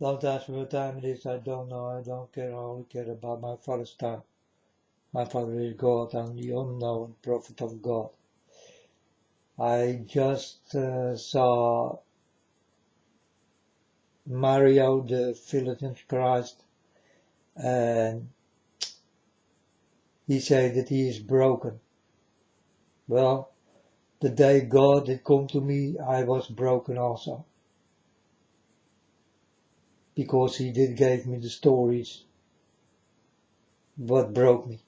Don't ask me what time it is, I don't know, I don't care, I only care about my Father's time. My Father is God, I'm the unknown prophet of God. I just saw Mario, the village in Christ, and he said that he is broken. Well, the day God did come to me, I was broken also. Because he did give me the stories what broke me.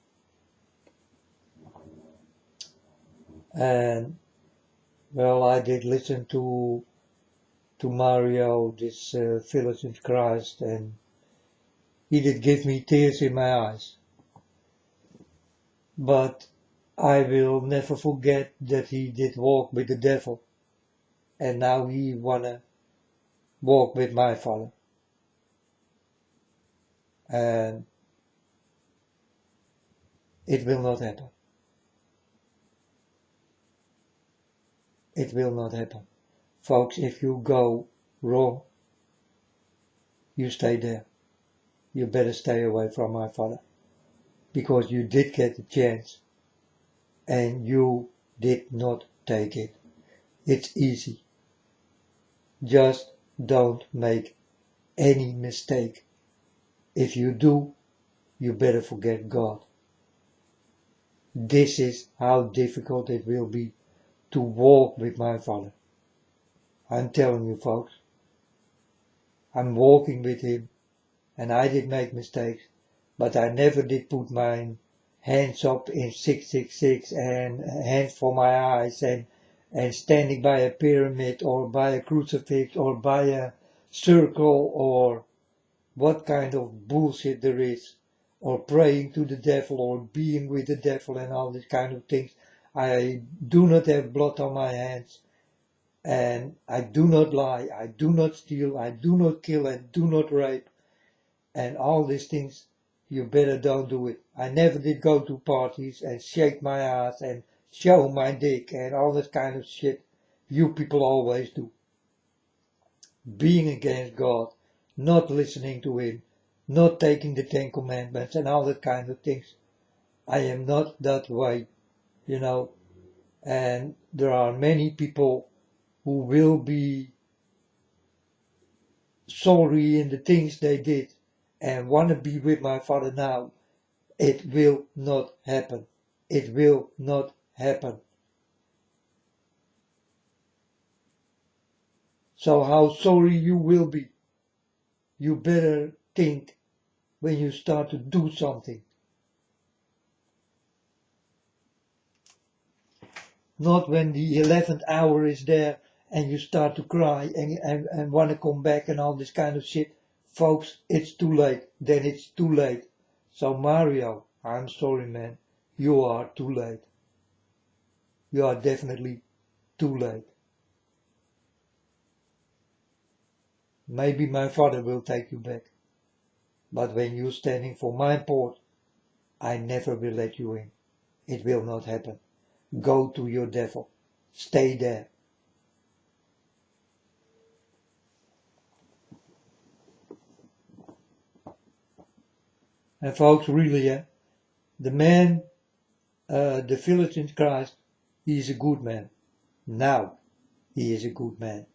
And well, I did listen to Mario, this village in Christ, and he did give me tears in my eyes. But I will never forget that he did walk with the devil, and now he wanna walk with my Father. And it will not happen. It will not happen. Folks, if you go wrong, you stay there. You better stay away from my Father. Because you did get the chance and you did not take it. It's easy. Just don't make any mistake. If you do, you better forget God. This is how difficult it will be to walk with my Father. I'm telling you folks, I'm walking with Him and I did make mistakes, but I never did put my hands up in 666 and hands for my eyes and standing by a pyramid or by a crucifix or by a circle or what kind of bullshit there is, or praying to the devil or being with the devil and all these kind of things. I do not have blood on my hands and I do not lie, I do not steal, I do not kill and do not rape and all these things. You better don't do it. I never did go to parties and shake my ass and show my dick and all that kind of shit you people always do. Being against God, not listening to Him, not taking the 10 Commandments and all that kind of things. I am not that way, you know, and there are many people who will be sorry in the things they did and want to be with my Father now. It will not happen. It will not happen. So how sorry you will be, you better think when you start to do something. Not when the 11th hour is there and you start to cry and want to come back and all this kind of shit. Folks, it's too late. Then it's too late. So Mario, I'm sorry man, you are too late. You are definitely too late. Maybe my Father will take you back. But when you're standing for my port, I never will let you in. It will not happen. Go to your devil. Stay there. And folks, really, the man, the village in Christ, he is a good man. Now, he is a good man.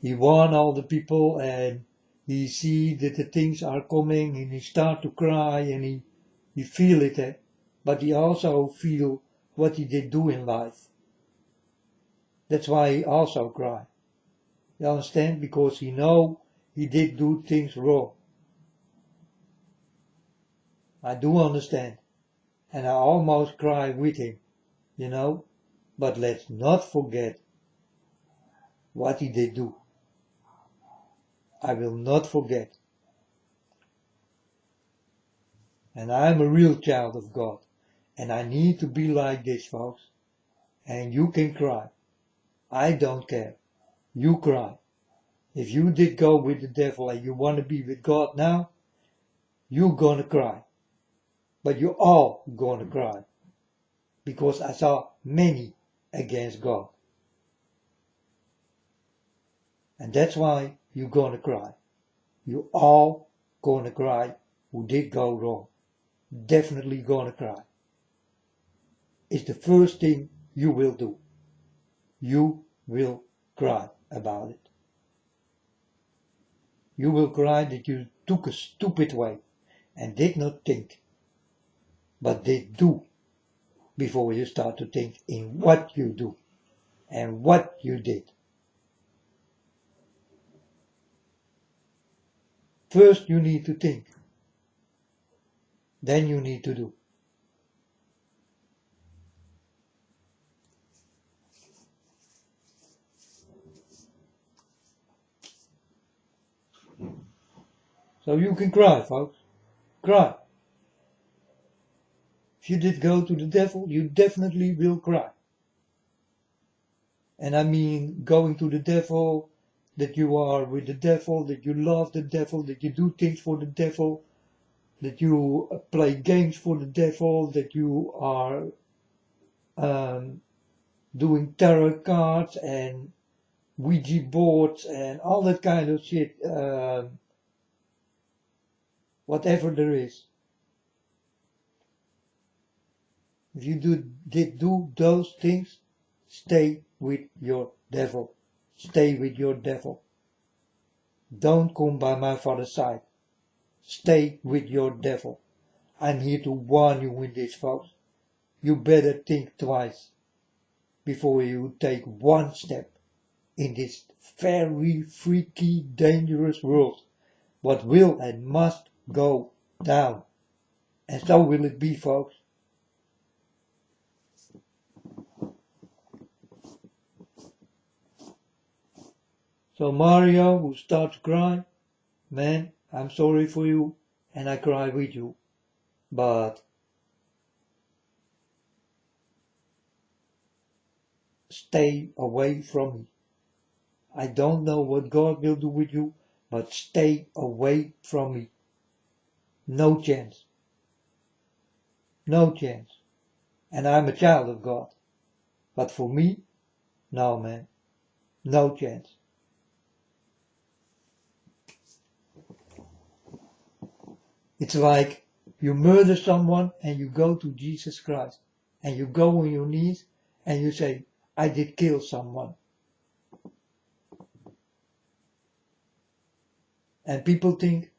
He warned all the people and he see that the things are coming and he start to cry and he feel it, but he also feel what he did do in life. That's why he also cry. You understand? Because he know he did do things wrong. I do understand. And I almost cry with him, you know. But let's not forget what he did do. I will not forget. And I'm a real child of God. And I need to be like this, folks. And you can cry. I don't care. You cry. If you did go with the devil and you want to be with God now, you're gonna cry. But you're all gonna cry. Because I saw many against God. And that's why you're gonna cry. You all gonna cry who did go wrong. Definitely gonna cry. It's the first thing you will do. You will cry about it. You will cry that you took a stupid way and did not think, but did do before you start to think in what you do and what you did. First you need to think, then you need to do. So you can cry, folks. Cry. If you did go to the devil, you definitely will cry. And I mean going to the devil, that you are with the devil, that you love the devil, that you do things for the devil, that you play games for the devil, that you are doing tarot cards and Ouija boards and all that kind of shit, whatever there is. If you did do those things, stay with your devil. Stay with your devil. Don't come by my father's side. Stay with your devil. I'm here to warn you in this, folks. You better think twice before you take one step in this very freaky, dangerous world. What will and must go down. And so will it be, folks. So Mario will start to cry. Man, I'm sorry for you, and I cry with you. But stay away from me. I don't know what God will do with you, but stay away from me. No chance. No chance. And I'm a child of God. But for me, no, man. No chance. It's like you murder someone and you go to Jesus Christ. And you go on your knees and you say, I did kill someone. And people think,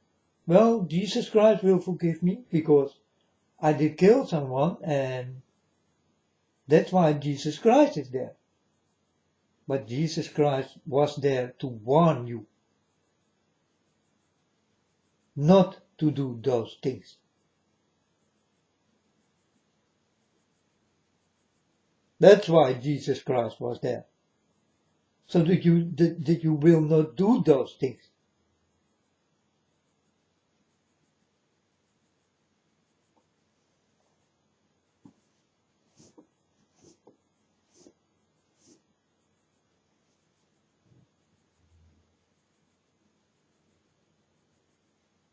well, Jesus Christ will forgive me because I did kill someone and that's why Jesus Christ is there. But Jesus Christ was there to warn you not to do those things. That's why Jesus Christ was there. So that you will not do those things.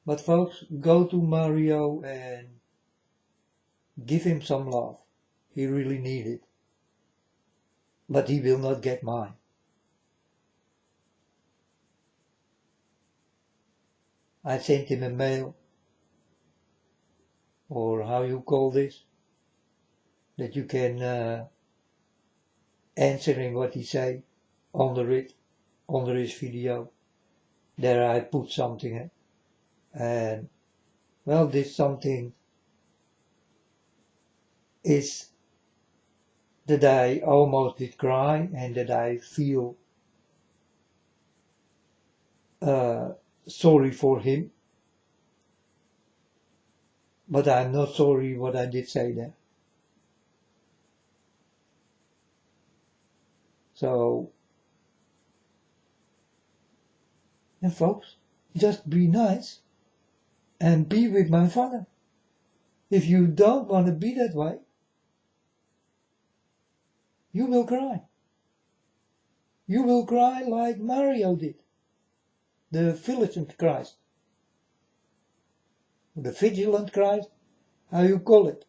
But folks, go to Mario and give him some love. He really needs it. But he will not get mine. I sent him a mail, or how you call this, that you can answer him what he say under it, under his video. There I put something in. And well, this something is that I almost did cry and that I feel sorry for him. But I'm not sorry what I did say there. So, and folks, just be nice and be with my father. If you don't want to be that way, you will cry. You will cry like Mario did. The vigilant Christ. The vigilant Christ, how you call it.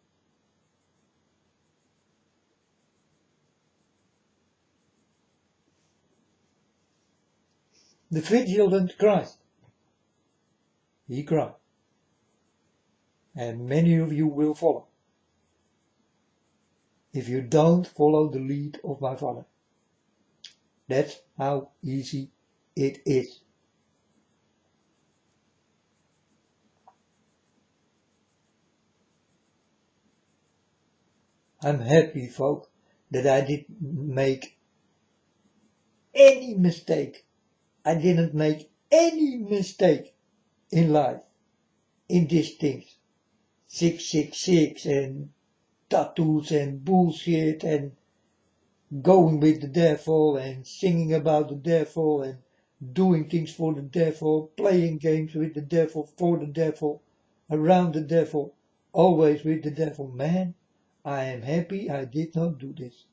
The vigilant Christ. he cried. And many of you will follow, if you don't follow the lead of my Father. That's how easy it is. I'm happy, folks, that I didn't make any mistake. I didn't make any mistake in life, in these things. 666 and tattoos and bullshit and going with the devil and singing about the devil and doing things for the devil, playing games with the devil, for the devil, around the devil, always with the devil. Man, I am happy I did not do this.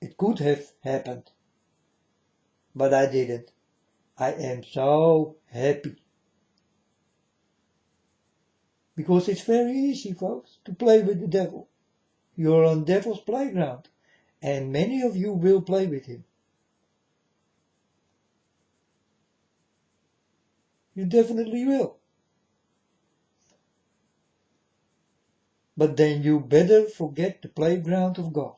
It could have happened, but I didn't. I am so happy. Because it's very easy, folks, to play with the devil. You're on devil's playground, and many of you will play with him. You definitely will. But then you better forget the playground of God.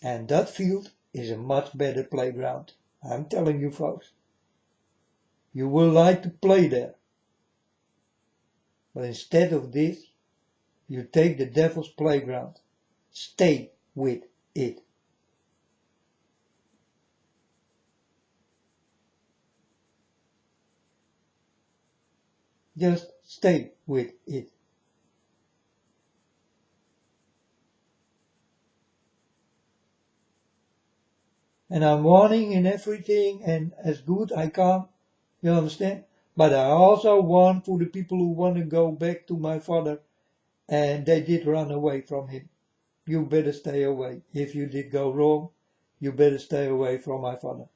And that field is a much better playground. I'm telling you, folks. You will like to play there. But instead of this, you take the devil's playground. Stay with it. Just stay with it. And I'm warning in everything and as good I can, you understand? But I also warn for the people who want to go back to my Father and they did run away from him. You better stay away. If you did go wrong, you better stay away from my Father.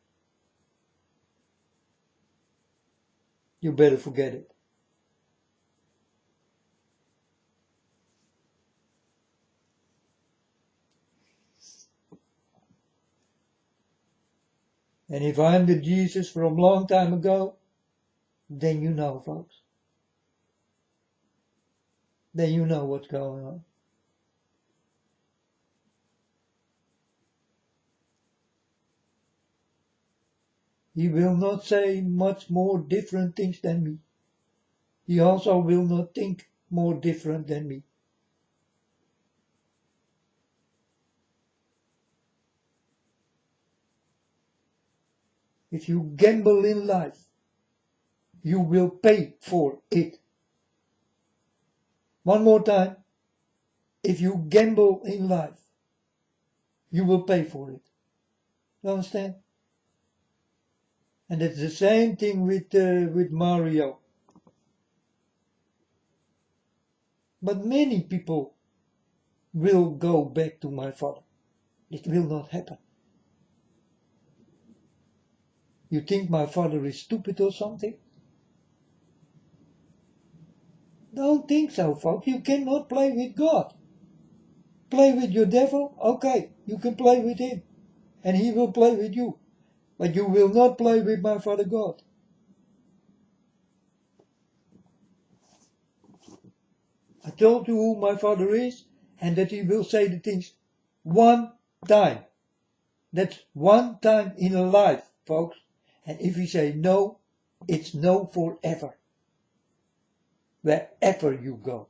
You better forget it. And if I'm the Jesus from a long time ago, then you know, folks. Then you know what's going on. He will not say much more different things than me. He also will not think more different than me. If you gamble in life, you will pay for it. One more time. If you gamble in life, you will pay for it. You understand? And it's the same thing with Mario. But many people will go back to my Father. It will not happen. You think my Father is stupid or something? Don't think so, folks. You cannot play with God. Play with your devil? Okay, you can play with him. And he will play with you. But you will not play with my Father God. I told you who my Father is and that he will say the things one time. That's one time in a life, folks. And if he say no, it's no forever. Wherever you go.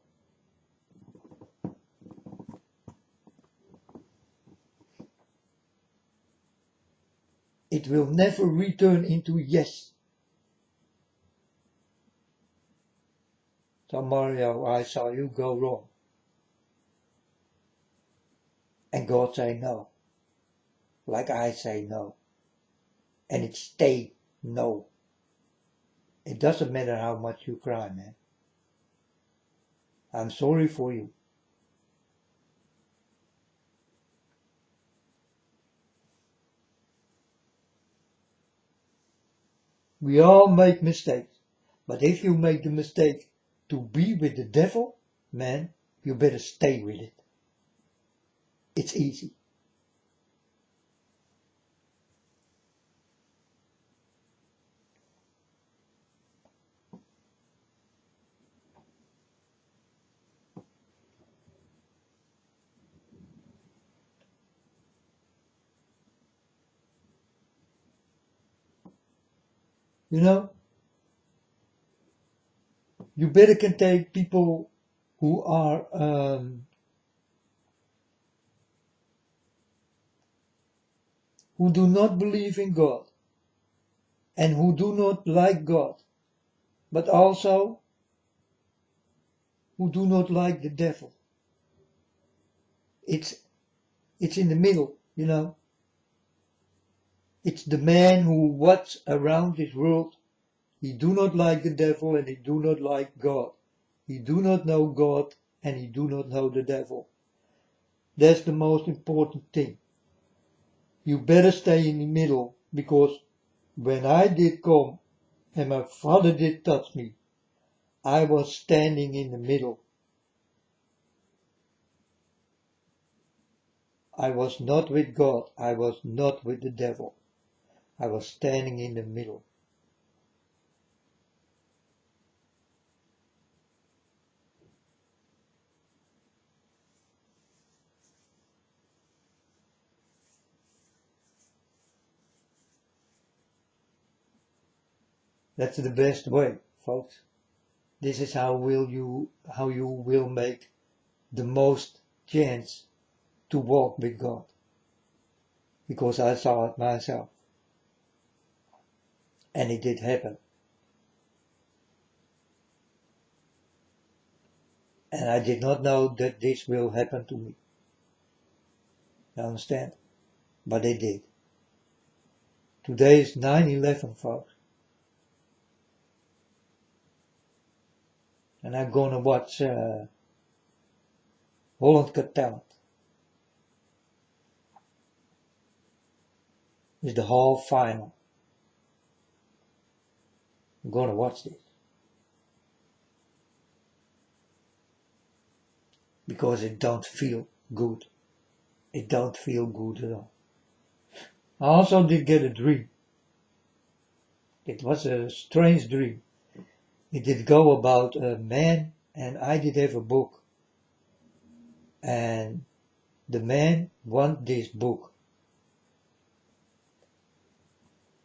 It will never return into yes. So Mario, I saw you go wrong. And God say no. Like I say no. And it stay no. It doesn't matter how much you cry, man. I'm sorry for you. We all make mistakes. But if you make the mistake to be with the devil, man, you better stay with it. It's easy. You know, you better can take people who are who do not believe in God and who do not like God, but also who do not like the devil. It's in the middle, you know. It's the man who watch around this world. He do not like the devil and he do not like God. He do not know God and he do not know the devil. That's the most important thing. You better stay in the middle, because when I did come and my father did touch me, I was standing in the middle. I was not with God. I was not with the devil. I was standing in the middle. That's the best way, folks. This is how you will make the most chance to walk with God. Because I saw it myself. And it did happen. And I did not know that this will happen to me. You understand? But it did. Today is 9/11, folks. And I'm gonna watch Holland Got Talent. It's the whole final. I'm gonna watch this. Because it don't feel good. It don't feel good at all. I also did get a dream. It was a strange dream. It did go about a man, and I did have a book. And the man want this book.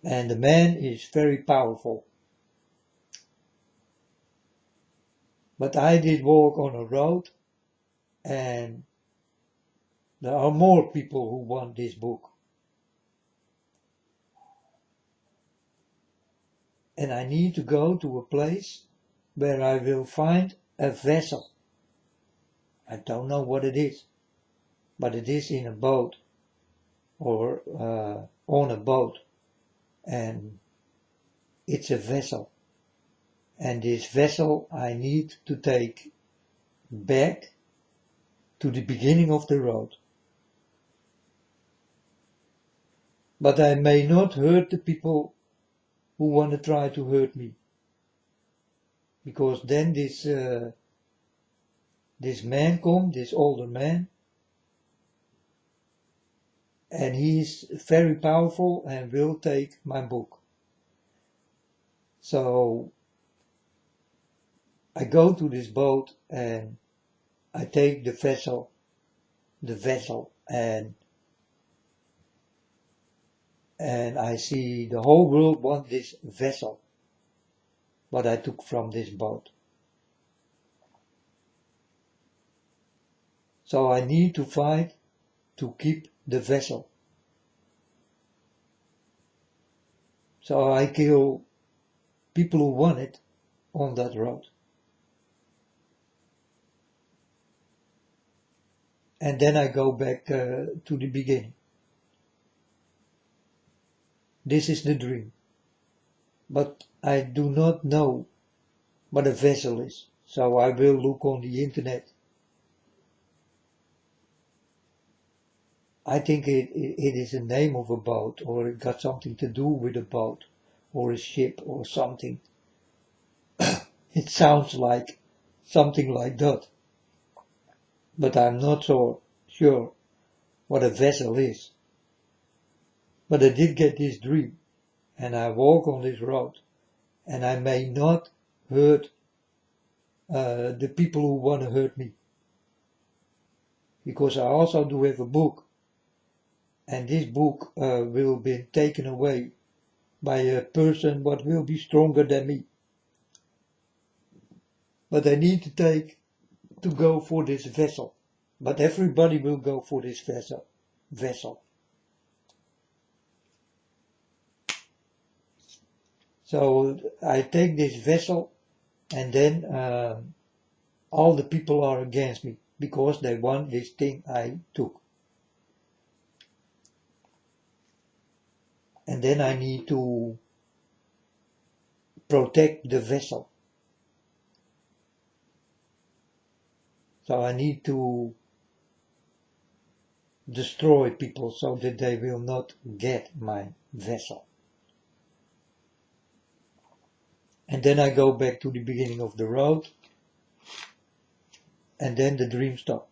And the man is very powerful. But I did walk on a road, and there are more people who want this book. And I need to go to a place where I will find a vessel. I don't know what it is, but it is in a boat or on a boat, and it's a vessel. And this vessel I need to take back to the beginning of the road. But I may not hurt the people who want to try to hurt me. Because then this man comes, this older man, and he's very powerful and will take my book. So I go to this boat and I take the vessel, and I see the whole world want this vessel, what I took from this boat. So I need to fight to keep the vessel. So I kill people who want it on that road. And then I go back to the beginning. This is the dream. But I do not know what a vessel is. So I will look on the internet. I think it is a name of a boat, or it got something to do with a boat or a ship or something. It sounds like something like that. But I'm not so sure what a vessel is. But I did get this dream, and I walk on this road, and I may not hurt the people who want to hurt me. Because I also do have a book, and this book will be taken away by a person what will be stronger than me. But I need to go for this vessel. But everybody will go for this vessel. So I take this vessel, and then all the people are against me because they want this thing I took. And then I need to protect the vessel. So I need to destroy people so that they will not get my vessel. And then I go back to the beginning of the road, and then the dream stops.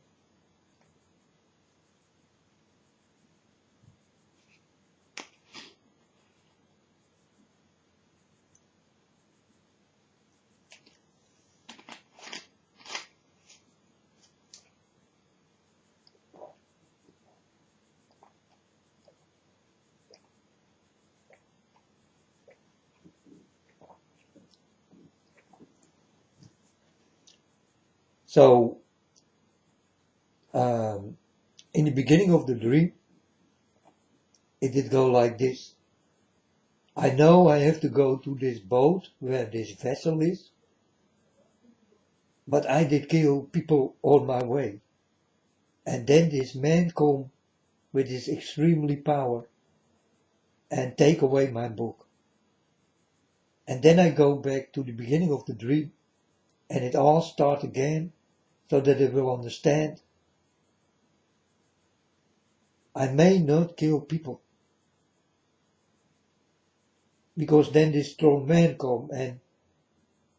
So, in the beginning of the dream, it did go like this. I know I have to go to this boat where this vessel is, but I did kill people on my way. And then this man come with his extremely power and take away my book. And then I go back to the beginning of the dream, and it all starts again, so that I will understand. I may not kill people, because then this strong man come and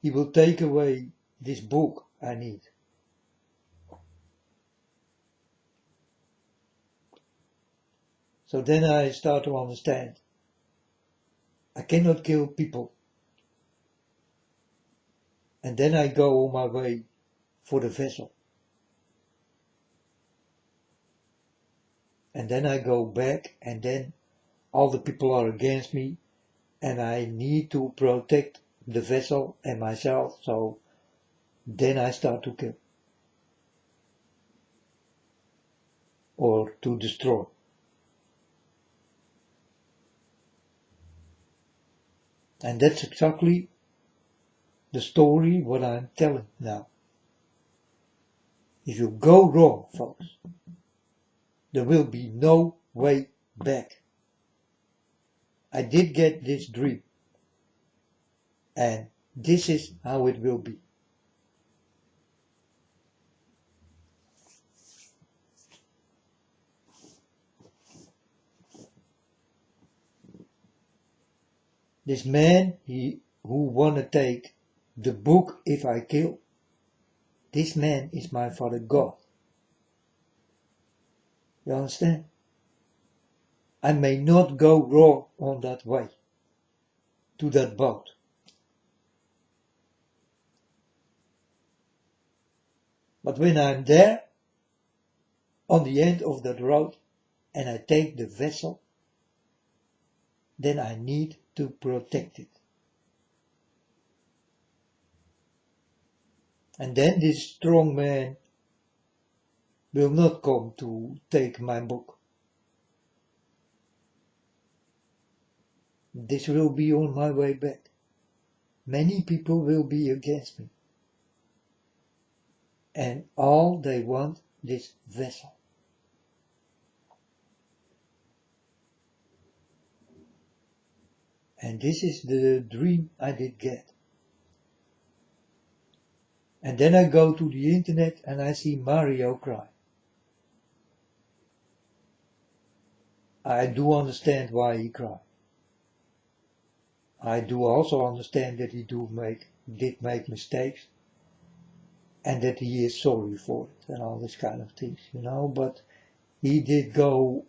he will take away this book I need. So then I start to understand. I cannot kill people. And then I go on my way for the vessel. And then I go back, and then all the people are against me, and I need to protect the vessel and myself, so then I start to kill. Or to destroy. And that's exactly the story what I'm telling now. If you go wrong, folks, there will be no way back. I did get this dream, and this is how it will be. This man, who wanna take the book if I kill, this man is my Father God. You understand? I may not go wrong on that way, to that boat. But when I'm there, on the end of that road, and I take the vessel, then I need to protect it. And then this strong man will not come to take my book. This will be on my way back. Many people will be against me. And all they want this vessel. And this is the dream I did get. And then I go to the internet and I see Mario cry. I do understand why he cried. I do also understand that he did make mistakes, and that he is sorry for it and all this kind of things, but he did go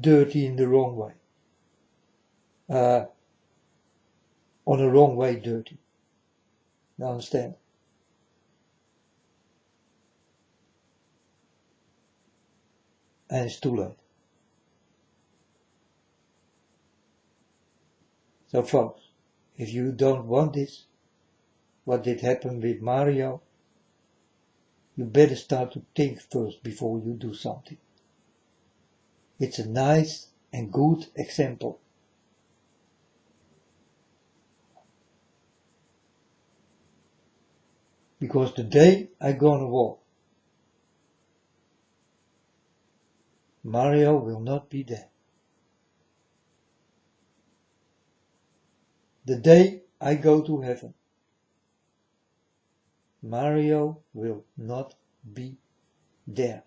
dirty in the wrong way. On a wrong way dirty. You understand? And it's too late. So folks, if you don't want this, what did happen with Mario, you better start to think first before you do something. It's a nice and good example. Because today I'm gonna walk. Mario will not be there. The day I go to heaven, Mario will not be there.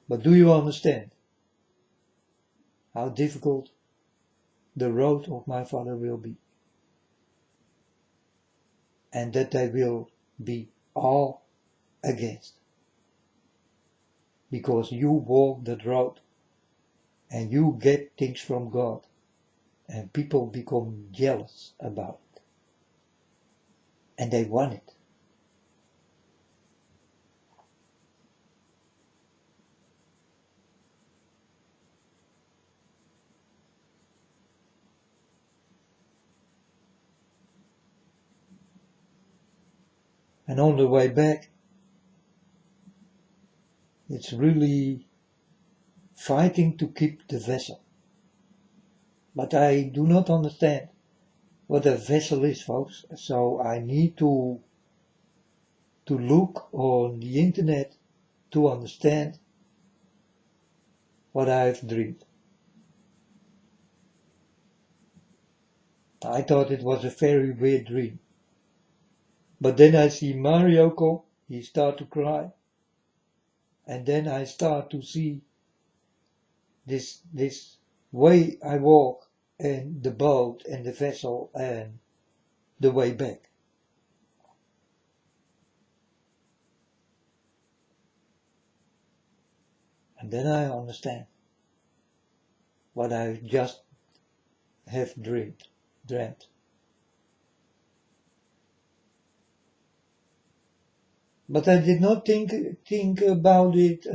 But do you understand how difficult the road of my Father will be? And that they will be all against. Because you walk that road and you get things from God and people become jealous about it. And they want it. And on the way back, it's really fighting to keep the vessel. But I do not understand what a vessel is, folks. So I need to look on the internet to understand what I've dreamed. I thought it was a very weird dream. But then I see Mario come, he start to cry. And then I start to see this way I walk and the boat and the vessel and the way back. And then I understand what I just have dreamt. But I did not think about it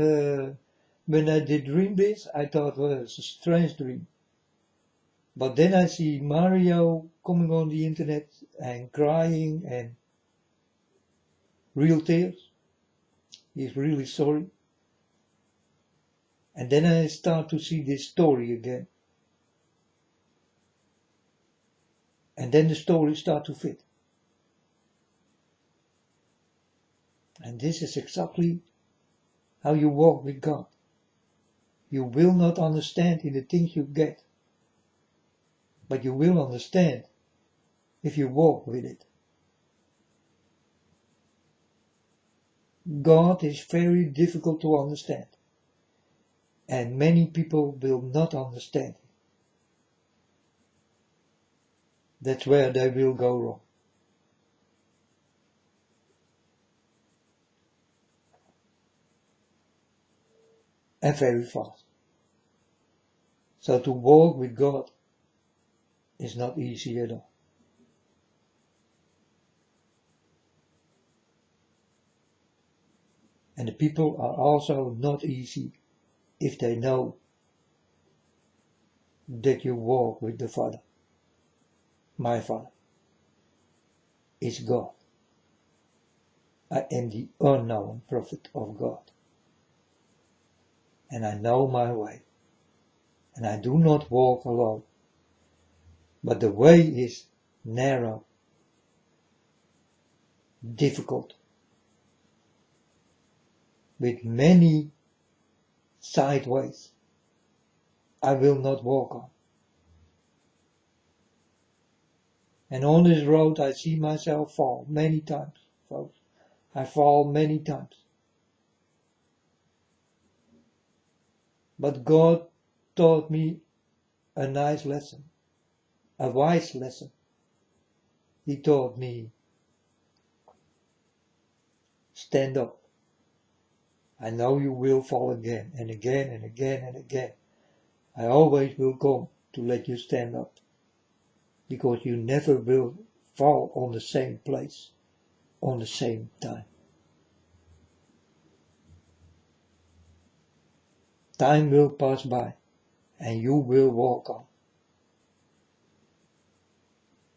when I did dream this. I thought, well, it's a strange dream. But then I see Mario coming on the internet and crying and real tears. He's really sorry. And then I start to see this story again. And then the story starts to fit. And this is exactly how you walk with God. You will not understand in the things you get, but you will understand if you walk with it. God is very difficult to understand, and many people will not understand it. That's where they will go wrong. And very fast. So to walk with God is not easy at all. And the people are also not easy if they know that you walk with the Father. My Father is God. I am the unknown prophet of God. And I know my way. And I do not walk alone. But the way is narrow, difficult, with many sideways I will not walk on. And on this road I see myself fall many times, folks. I fall many times. But God taught me a nice lesson, a wise lesson. He taught me, stand up. I know you will fall again and again and again and again. I always will come to let you stand up, because you never will fall on the same place. on the same time. Time will pass by and you will walk on.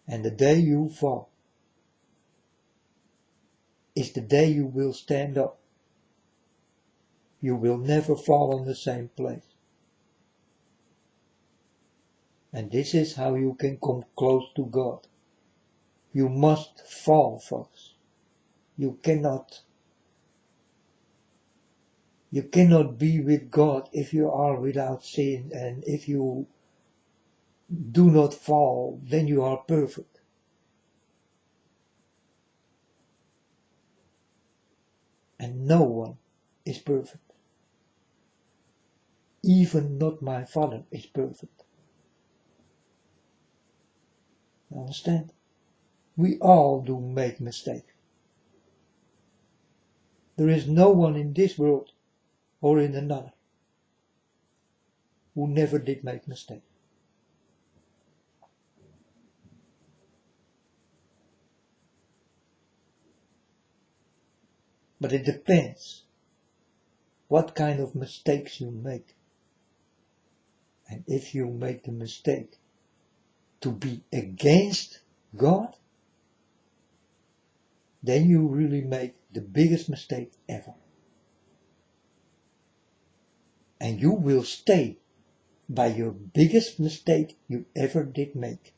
And the day you fall is the day you will stand up. You will never fall in the same place. And this is how you can come close to God. You must fall, folks. You cannot be with God if you are without sin, and if you do not fall, then you are perfect. And no one is perfect. Even not my Father is perfect. You understand? We all do make mistakes. There is no one in this world or in another who never did make mistakes. But it depends what kind of mistakes you make. And if you make the mistake to be against God, then you really make the biggest mistake ever. And you will stay by your biggest mistake you ever did make.